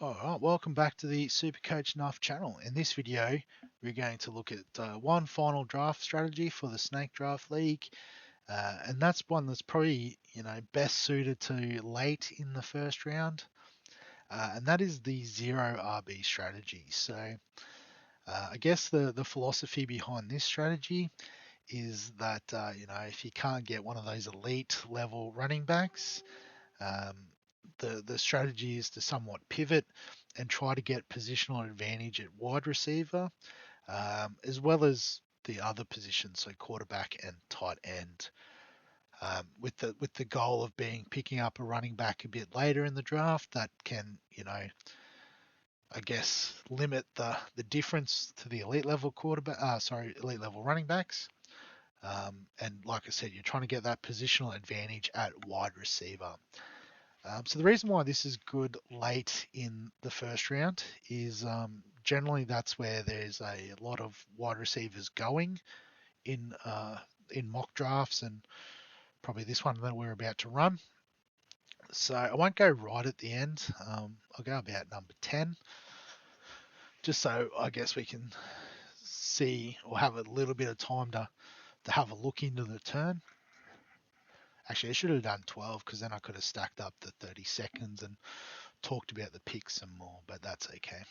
Alright, welcome back to the Supercoach Nuff channel. In this video, we're going to look at one final draft strategy for the Snake Draft League. And that's one that's probably, best suited to late in the first round. And that is the zero RB strategy. So I guess the philosophy behind this strategy is that, if you can't get one of those elite level running backs, the strategy is to somewhat pivot and try to get positional advantage at wide receiver, as well as the other positions, so quarterback and tight end, with the goal of picking up a running back a bit later in the draft that can, I guess, limit the difference to the elite level elite level running backs. And like I said, you're trying to get that positional advantage at wide receiver. So the reason why this is good late in the first round is generally that's where there's a lot of wide receivers going in mock drafts, and probably this one that we're about to run. So I won't go right at the end. I'll go about number 10, just so I guess we can see or have a little bit of time to have a look into the turn. Actually, I should have done 12 because then I could have stacked up the 30 seconds and talked about the picks some more, but that's okay.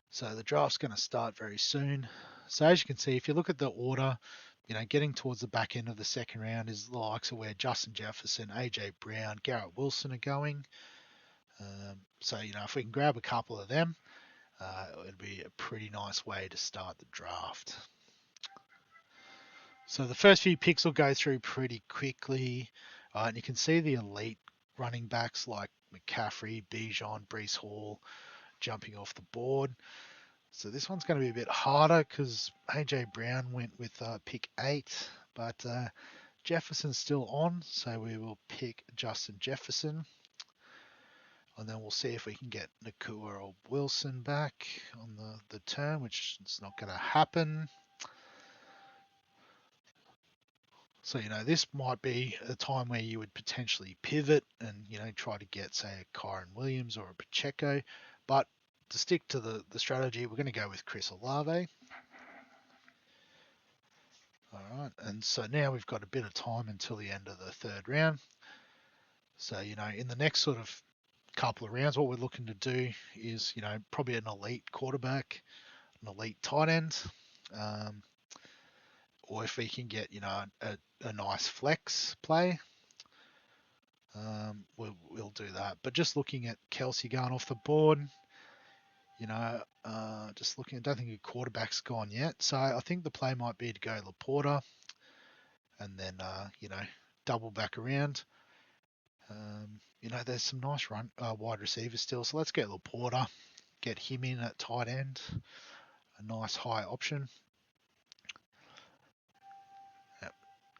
So the draft's going to start very soon. So as you can see, if you look at the order, getting towards the back end of the second round is the likes of where Justin Jefferson, AJ Brown, Garrett Wilson are going. So, if we can grab a couple of them, it'd be a pretty nice way to start the draft. So the first few picks will go through pretty quickly, and you can see the elite running backs like McCaffrey, Bijan, Breece Hall jumping off the board. So this one's going to be a bit harder because AJ Brown went with pick 8, but Jefferson's still on, so we will pick Justin Jefferson. And then we'll see if we can get Nakua or Wilson back on the turn, which is not going to happen. So, this might be a time where you would potentially pivot and, try to get, say, a Kyron Williams or a Pacheco. But to stick to the strategy, we're going to go with Chris Olave. All right, and so now we've got a bit of time until the end of the third round. So, in the next sort of couple of rounds, what we're looking to do is, probably an elite quarterback, an elite tight end. Or if we can get, a nice flex play, we'll do that. But just looking at Kelsey going off the board, just looking, I don't think a quarterback's gone yet. So I think the play might be to go Laporta and then, double back around. There's some nice wide receivers still. So let's get Laporta, get him in at tight end, a nice high option.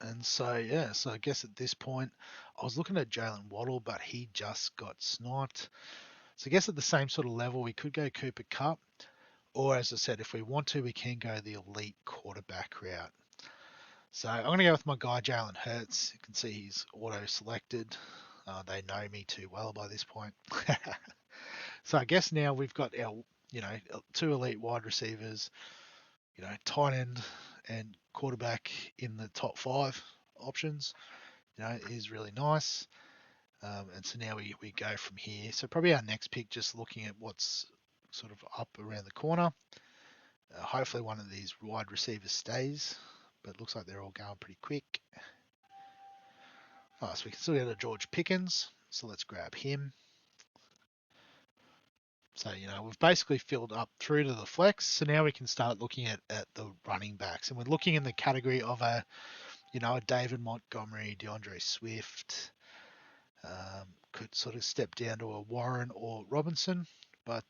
And so, so I guess at this point, I was looking at Jalen Waddle, but he just got sniped. So I guess at the same sort of level, we could go Cooper Kupp, or as I said, if we want to, we can go the elite quarterback route. So I'm going to go with my guy, Jalen Hurts. You can see he's auto-selected. They know me too well by this point. So I guess now we've got our, 2 elite wide receivers, tight end and quarterback in the top 5 options, is really nice. And so now we go from here. So probably our next pick, just looking at what's sort of up around the corner. Hopefully one of these wide receivers stays, but it looks like they're all going pretty quick. Oh, so we can still get a George Pickens. So let's grab him. So, we've basically filled up through to the flex. So now we can start looking at the running backs. And we're looking in the category of a David Montgomery, DeAndre Swift. Could sort of step down to a Warren or Robinson. But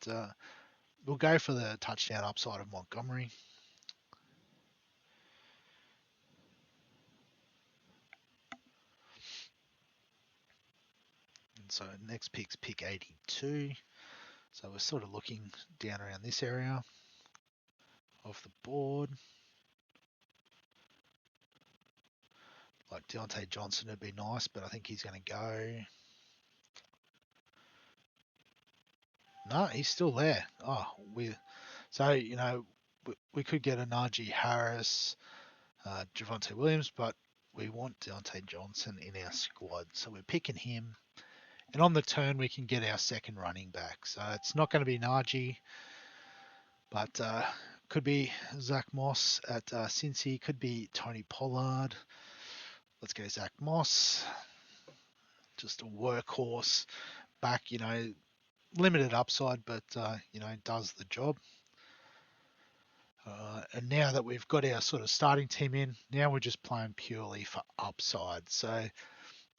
we'll go for the touchdown upside of Montgomery. And so next pick's pick 82. So we're sort of looking down around this area of the board. Deontay Johnson would be nice, but I think he's going to go. No, he's still there. So we could get a Najee Harris, Javonte Williams, but we want Deontay Johnson in our squad, so we're picking him. And on the turn, we can get our second running back. So it's not going to be Najee, but could be Zach Moss at Cincy. Could be Tony Pollard. Let's go Zach Moss. Just a workhorse back, limited upside, but, does the job. And now that we've got our sort of starting team in, now we're just playing purely for upside. So,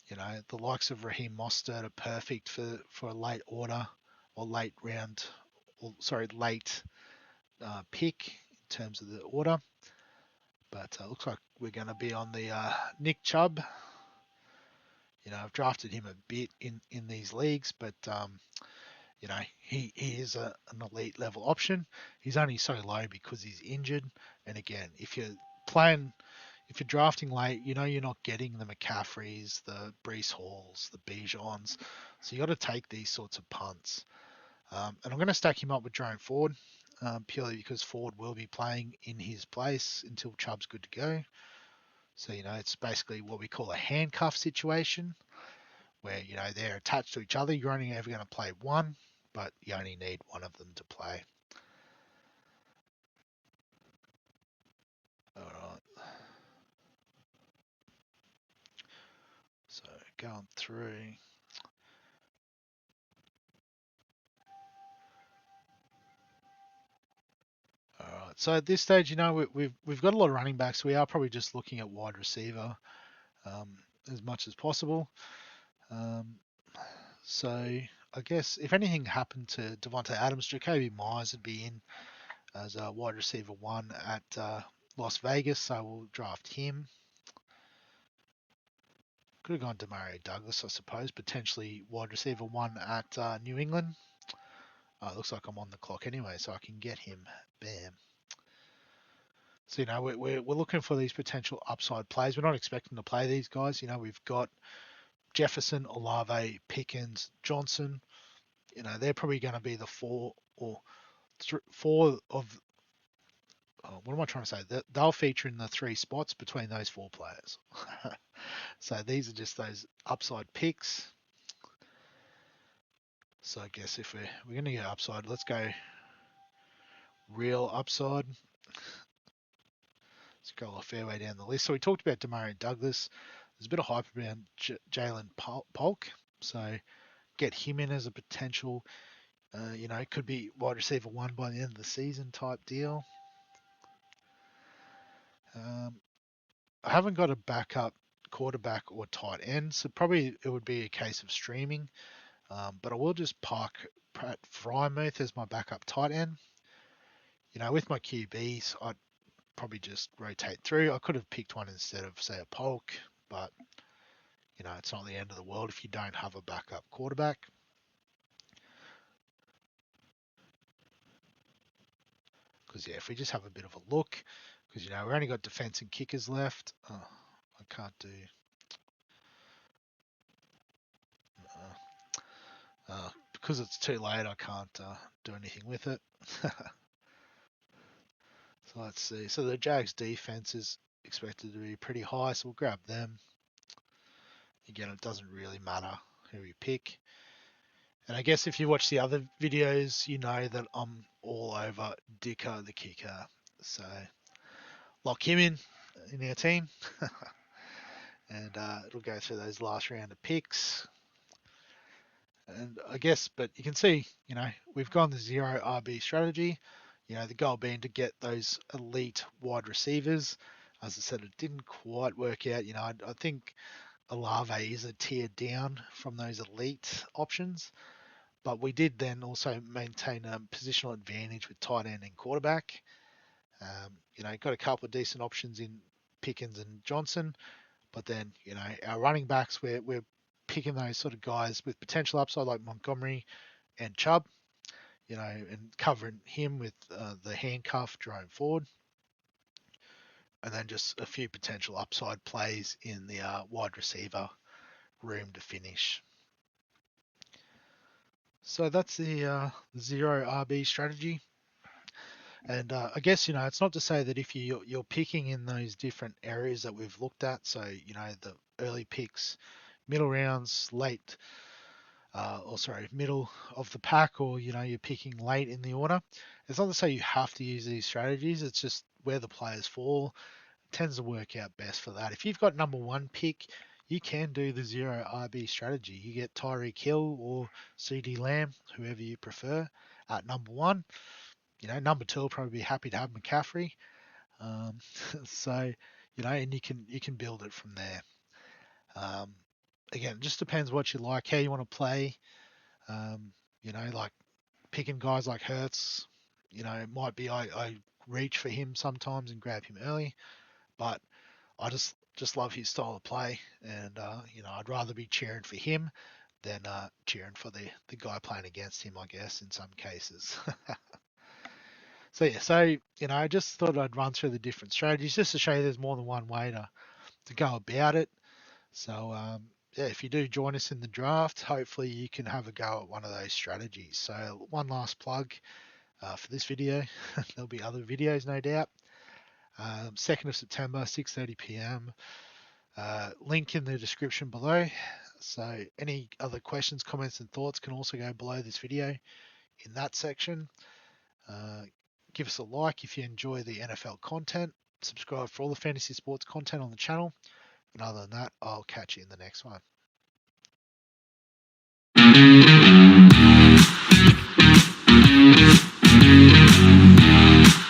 the likes of Raheem Mostert are perfect for a late order or late round, late pick in terms of the order. But looks like we're going to be on the Nick Chubb. I've drafted him a bit in these leagues, but he is an elite level option. He's only so low because he's injured. And again, if you're drafting late, you're not getting the McCaffreys, the Breece Halls, the Bijons. So you got to take these sorts of punts. And I'm going to stack him up with Jerome Ford, purely because Ford will be playing in his place until Chubb's good to go. So, it's basically what we call a handcuff situation where, they're attached to each other. You're only ever going to play one, but you only need one of them to play. All right. So going through. All right. So at this stage, we've got a lot of running backs. We are probably just looking at wide receiver as much as possible. So I guess if anything happened to Devontae Adams, Jacoby Myers would be in as a wide receiver 1 at Las Vegas, so we'll draft him. Could have gone to Demario Douglas, I suppose, potentially wide receiver 1 at New England. It looks like I'm on the clock anyway, so I can get him. Bam. So, we're looking for these potential upside plays. We're not expecting to play these guys. We've got Jefferson, Olave, Pickens, Johnson. They're probably going to be the four of. What am I trying to say? They'll feature in the 3 spots between those 4 players. So these are just those upside picks. So I guess if we're going to go upside, let's go real upside. Let's go a fair way down the list. So we talked about Demario Douglas. There's a bit of hype around Jalen Polk. So get him in as a potential, could be wide receiver 1 by the end of the season type deal. I haven't got a backup quarterback or tight end, so probably it would be a case of streaming. But I will just park Pat Freiermuth as my backup tight end. With my QBs, I'd probably just rotate through. I could have picked one instead of, say, a Polk, but, it's not the end of the world if you don't have a backup quarterback. Because, if we just have a bit of a look, because, we've only got defense and kickers left. I can't do... because it's too late, I can't do anything with it. So let's see. So the Jags defense is expected to be pretty high, so we'll grab them. Again, it doesn't really matter who we pick. And I guess if you watch the other videos, you know that I'm all over Dicko the kicker. So lock him in our team. And it'll go through those last round of picks. And I guess, but you can see, we've gone the 0 RB strategy. The goal being to get those elite wide receivers. As I said, it didn't quite work out. I think Olave is a tier down from those elite options. But we did then also maintain a positional advantage with tight end and quarterback. Got a couple of decent options in Pickens and Johnson. But then, our running backs, we're picking those sort of guys with potential upside like Montgomery and Chubb, and covering him with the handcuff Jerome Ford. and then just a few potential upside plays in the wide receiver room to finish. So that's the zero RB strategy. And I guess, it's not to say that if you're picking in those different areas that we've looked at, so, the early picks, middle rounds, late, middle of the pack, or, you're picking late in the order. It's not to say you have to use these strategies. It's just where the players fall. It tends to work out best for that. If you've got number one pick, you can do the zero RB strategy. You get Tyreek Hill or CD Lamb, whoever you prefer, at number one. Number two will probably be happy to have McCaffrey. Um, so, and you can build it from there. Um, Again, it just depends what you like, how you want to play. Like picking guys like Hurts. It might be I reach for him sometimes and grab him early, but I just love his style of play, and I'd rather be cheering for him than cheering for the guy playing against him, I guess, in some cases. So I just thought I'd run through the different strategies just to show you there's more than one way to go about it. So yeah, if you do join us in the draft, hopefully you can have a go at one of those strategies. So one last plug for this video. There'll be other videos, no doubt. 2nd of September, 6:30 p.m. Link in the description below. So any other questions, comments, and thoughts can also go below this video in that section. Give us a like if you enjoy the NFL content. Subscribe for all the fantasy sports content on the channel. And other than that, I'll catch you in the next one.